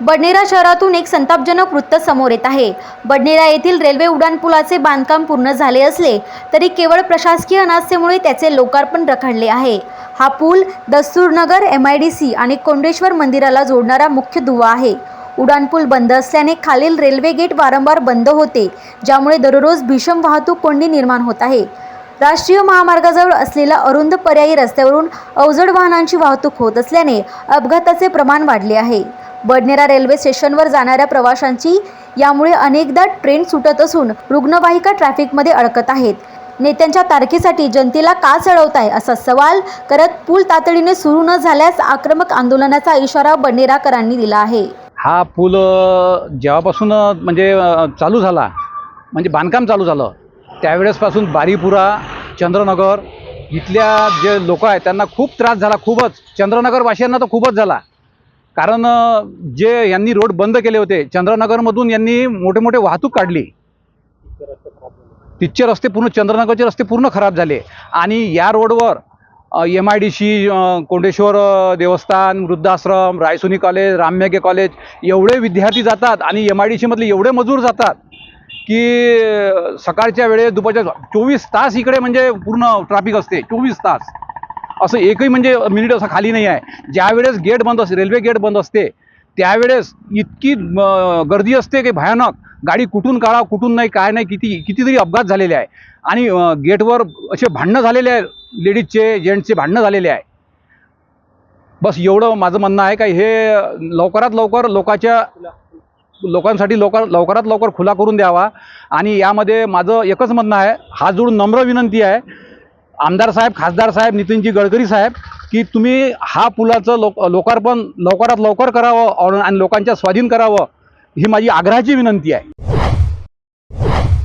बडनेरा शहरातून एक संतापजनक वृत्त समोर येत आहे। बडनेरा येथील रेल्वे उड्डाणपुलाचे बांधकाम पूर्ण झाले असले तरी केवळ प्रशासकीय अनास्थेमुळे त्याचे लोकार्पण रखडले आहे। हा पूल दस्तूरनगर, MIDC आणि कोंडेश्वर मंदिराला जोडणारा मुख्य दुवा आहे। उड्डाणपूल बंद असल्याने खालील रेल्वे गेट वारंवार बंद होते, ज्यामुळे दररोज भीषण वाहतूक कोंडी निर्माण होत आहे। राष्ट्रीय महामार्गाजवळ असलेल्या अरुंद पर्यायी रस्त्यावरून अवजड वाहनांची वाहतूक होत असल्याने अपघाताचे प्रमाण वाढले आहे। बडनेरा रेल्वे स्टेशनवर जाणाऱ्या प्रवाशांची यामुळे अनेकदा ट्रेन सुटत असून रुग्णवाहिका ट्रॅफिकमध्ये अडकत आहेत। नेत्यांच्या तारखेसाठी जनतेला का चढवताय असा सवाल करत पूल तातडीने सुरू न झाल्यास आक्रमक आंदोलनाचा इशारा बडनेराकरांनी दिला आहे। हा पूल जेव्हापासून चालू झाला, बांधकाम चालू झालं त्यावेळेसपासून बारीपुरा, चंद्रनगर इथल्या जे लोक आहेत त्यांना खूप त्रास झाला। खूपच चंद्रनगरवासियांना तर खूपच झाला, कारण जे यांनी रोड बंद केले होते चंद्रनगरमधून, यांनी मोठे मोठे वाहतूक काढली। तिथचे रस्ते पूर्ण, चंद्रनगरचे रस्ते पूर्ण खराब झाले आणि या रोडवर MIDC, कोंडेश्वर देवस्थान, वृद्धाश्रम, रायसोनी कॉलेज, राममेघे कॉलेज एवढे विद्यार्थी जातात आणि MIDC मधले एवढे मजूर जातात की सकाळच्या वेळेस दुपारच्या 24 तास इकडे पूर्ण ट्रॅफिक असते। 24 तास असं एकही मिनिट असं खाली नाही आहे। ज्यावेळेस गेट बंद असते, रेल्वे गेट बंद असते, त्यावेळेस इतकी गर्दी असते की भयानक। गाडी कुठून काढा कुठून नाही काय नाही, कितीतरी अपघात झालेले आहे आणि गेटवर असे भांडणं झालेले आहे, लेडीजचे जेंट्सचे भांडणं झालेले आहे। बस एवढं माझं म्हणणं आहे का हे लवकरात लवकर लोकांसाठी लवकरात लवकर खुला करून द्यावा। आणि यामध्ये माझं एकच म्हणणं आहे, हात जोडून नम्र विनंती आहे आमदार साहेब, खासदार साहेब, नितीनजी गडकरी साहेब, की तुम्ही हा पुलाचं लोकार्पण लवकरात लवकर करावं आणि लोकांच्या स्वाधीन करावं, ही माझी आग्रहाची विनंती आहे।